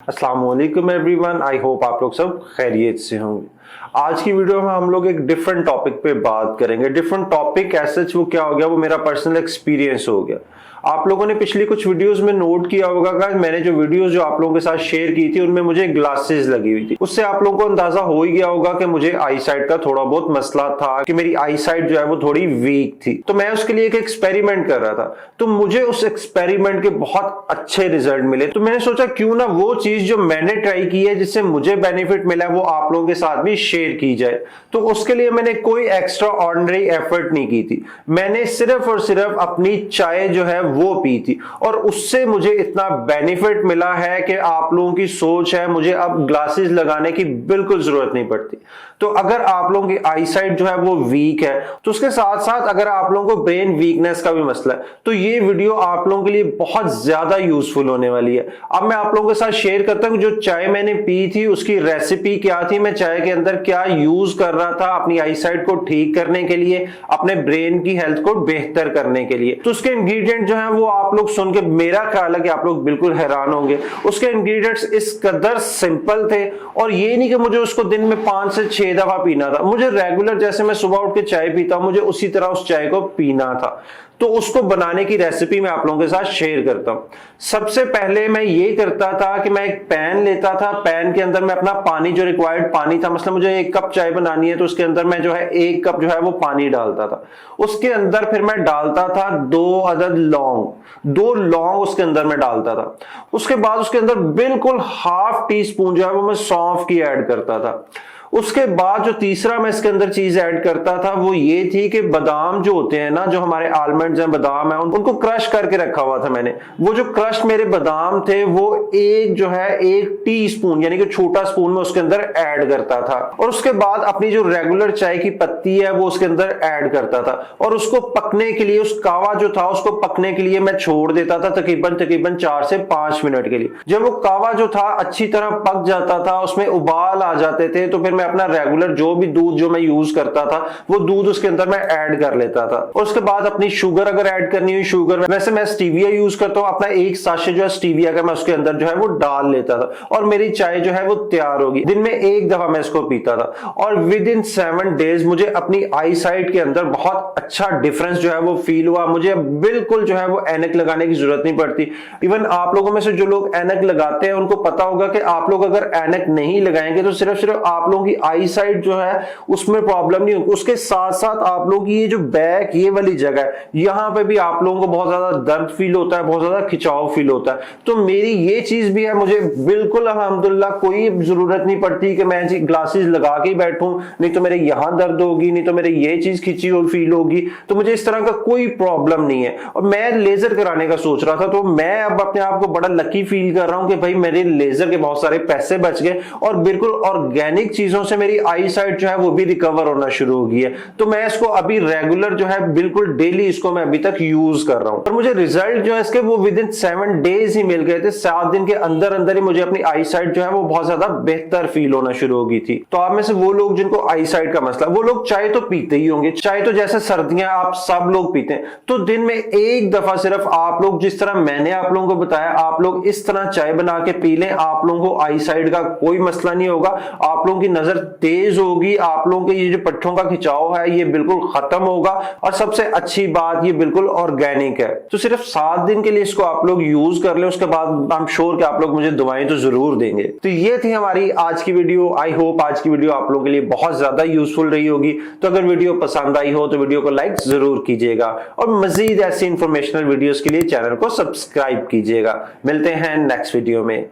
अस्सलाम वालेकुम everyone, I hope आप लोग सब खैरियत से होंगे। आज की वीडियो में हम लोग एक डिफरेंट टॉपिक पे बात करेंगे। डिफरेंट टॉपिक ऐसे वो क्या हो गया, वो मेरा पर्सनल एक्सपीरियंस हो गया। आप लोगों ने पिछली कुछ वीडियोस में नोट किया होगा गाइस, मैंने जो वीडियोस जो आप लोगों के साथ शेयर की थी उनमें मुझे ग्लासेस लगी हुई थी। उससे आप लोगों को अंदाजा हो ही गया होगा कि मुझे आई साइट का थोड़ा बहुत मसला था, कि मेरी आई साइट जो है वो थोड़ी वीक थी। तो मैं उसके लिए एक एक्सपेरिमेंट कर रहा था, तो मुझे उस एक्सपेरिमेंट के बहुत अच्छे रिजल्ट मिले। तो मैंने सोचा क्यों ना वो चीज जो मैंने ट्राई की है जिससे मुझे बेनिफिट मिला है वो आप लोगों के साथ भी शेयर की जाए। तो उसके लिए मैंने कोई एक्स्ट्रा ऑर्डिनरी एफर्ट नहीं की थी, मैंने सिर्फ और सिर्फ अपनी चाय जो है वो पी थी और उससे मुझे इतना बेनिफिट मिला है कि आप लोगों की सोच है मुझे अब ग्लासेस लगाने की बिल्कुल जरूरत नहीं पड़ती। तो अगर आप लोगों की आई साइट जो है वो वीक है, तो उसके साथ साथ अगर आप लोगों को ब्रेन वीकनेस का भी मसला है, तो ये वीडियो आप लोगों के लिए बहुत ज्यादा यूजफुल होने वाली है। अब मैं आप लोगों के साथ शेयर करता हूं जो चाय मैंने पी थी उसकी रेसिपी क्या थी, मैं चाय के अंदर क्या यूज कर रहा था अपनी आई साइट को ठीक करने के लिए, अपने ब्रेन की हेल्थ को बेहतर करने के लिए। तो उसके इंग्रेडिएंट जो है वो आप लोग सुन के मेरा ख्याल है कि आप लोग बिल्कुल हैरान होंगे। उसके इंग्रेडिएंट्स इस कदर सिंपल थे, और ये नहीं कि मुझे उसको दिन में 5 से 6 दफा पीना था, मुझे रेगुलर जैसे मैं सुबह उठ के चाय पीता हूं मुझे उसी तरह उस चाय को पीना था। तो उसको बनाने की रेसिपी मैं आप लोगों के साथ शेयर करता हूं। सबसे पहले मैं ये करता था कि मैं एक पैन लेता था, पैन के अंदर मैं अपना पानी जो रिक्वायर्ड पानी था, मतलब मुझे 1 कप चाय बनानी है तो उसके अंदर मैं जो है 1 कप जो है वो पानी डालता था। उसके अंदर फिर मैं डालता था 2 अदद लौंग, 2 लौंग उसके अंदर मैं डालता था। उसके बाद उसके अंदर बिल्कुल ½ टी स्पून जो है वो मैं सौंफ की ऐड करता था। उसके बाद जो तीसरा मैं इसके अंदर चीज ऐड करता था वो ये थी कि बादाम जो होते हैं ना, जो हमारे आलमंड्स हैं, बादाम है, उनको क्रश करके रखा हुआ था मैंने। वो जो क्रश मेरे बादाम थे वो जो है 1 टीस्पून यानी कि छोटा स्पून में उसके अंदर ऐड करता था। और उसके बाद अपनी जो रेगुलर चाय की पत्ती है वो उसके अंदर ऐड करता था, और उसको पकने के लिए, उस कावा जो था उसको पकने के लिए मैं छोड़ देता था तकरीबन 4 से 5 मिनट के लिए। जब वो कावा जो था अच्छी तरह पक जाता था, उसमें उबाल आ जाते थे, तो फिर मैं अपना रेगुलर जो भी दूध जो मैं यूज करता था वो दूध उसके अंदर मैं ऐड कर लेता था। और उसके बाद अपनी शुगर अगर ऐड करनी हुई शुगर, वैसे मैं स्टीविया यूज करता हूं, अपना 1 साशे जो है स्टीविया का मैं उसके अंदर जो है वो डाल लेता था, और मेरी चाय जो है वो तैयार होगी। दिन में 1 दफा मैं इसको पीता था, और विद इन 7 डेज मुझे अपनी आई साइट के अंदर बहुत अच्छा डिफरेंस जो है वो फील हुआ। मुझे बिल्कुल जो है वो ऐनक लगाने की जरूरत नहीं पड़ती। इवन आप लोगों में से जो लोग ऐनक लगाते हैं उनको पता होगा कि आप लोग अगर ऐनक नहीं लगाएंगे तो सिर्फ आप लोगों की आई साइट जो है उसमें प्रॉब्लम नहीं होगी, उसके साथ साथ आप लोग ये जो बैक ये वाली जगह है यहां पे भी आप लोगों को बहुत ज्यादा दर्द फील होता है, बहुत ज्यादा खिंचाव फील होता है। तो मेरी ये चीज भी है, मुझे बिल्कुल अल्हम्दुलिल्लाह कोई जरूरत नहीं पड़ती कि मैं ग्लासेस लगा के बैठूं, नहीं तो मेरे यहां दर्द होगी, नहीं तो मेरे ये चीज खिंची हुई फील होगी। तो मुझे इस तरह का कोई प्रॉब्लम नहीं है। और मैं लेजर कराने का सोच रहा था, तो मैं अब अपने आप को बड़ा लकी फील कर रहा हूं कि भाई मेरे लेजर के बहुत सारे पैसे बच गए, और बिल्कुल ऑर्गेनिक चीजों से मेरी आई साइट जो है वो भी रिकवर होना शुरू हो गई है। तो मैं इसको अभी रेगुलर जो है बिल्कुल डेली इसको मैं अभी तक यूज कर रहा हूं, और मुझे रिजल्ट जो है इसके वो विद इन 7 डेज ही मिल गए थे। 7 दिन के अंदर अंदर ही मुझे अपनी आई साइट जो है वो बहुत ज्यादा बेहतर फील होना शुरू हो गई थी। तो आप में से वो लोग जिनको आई साइट का मसला, वो लोग चाय तो पीते ही होंगे, चाय तो जैसे सर्दियां आप सब लोग पीते हैं, तो दिन में 1 दफा सिर्फ आप लोग जिस तरह मैंने आप लोगों को बताया आप लोग इस तरह चाय बना के पी लें। आप लोगों को आई साइट का कोई मसला नहीं होगा, आप लोगों की नजर तेज होगी, आप लोगों के ये जो पट्टों का खिंचाव है ये बिल्कुल खत्म होगा, और सबसे अच्छी बात ये बिल्कुल ऑर्गेनिक है। तो सिर्फ 7 दिन के लिए इसको आप लोग यूज कर लें, उसके बाद आई एम श्योर कि आप लोग मुझे दुआएं तो जरूर देंगे। तो ये थी हमारी आज की वीडियो। आई होप आज की वीडियो आप लोगों के लिए बहुत ज्यादा यूजफुल रही होगी। तो अगर वीडियो पसंद आई हो तो वीडियो को लाइक जरूर कीजिएगा, और मजीद ऐसी इंफॉर्मेशनल वीडियोस के लिए चैनल को सब्सक्राइब कीजिएगा। मिलते हैं नेक्स्ट वीडियो में।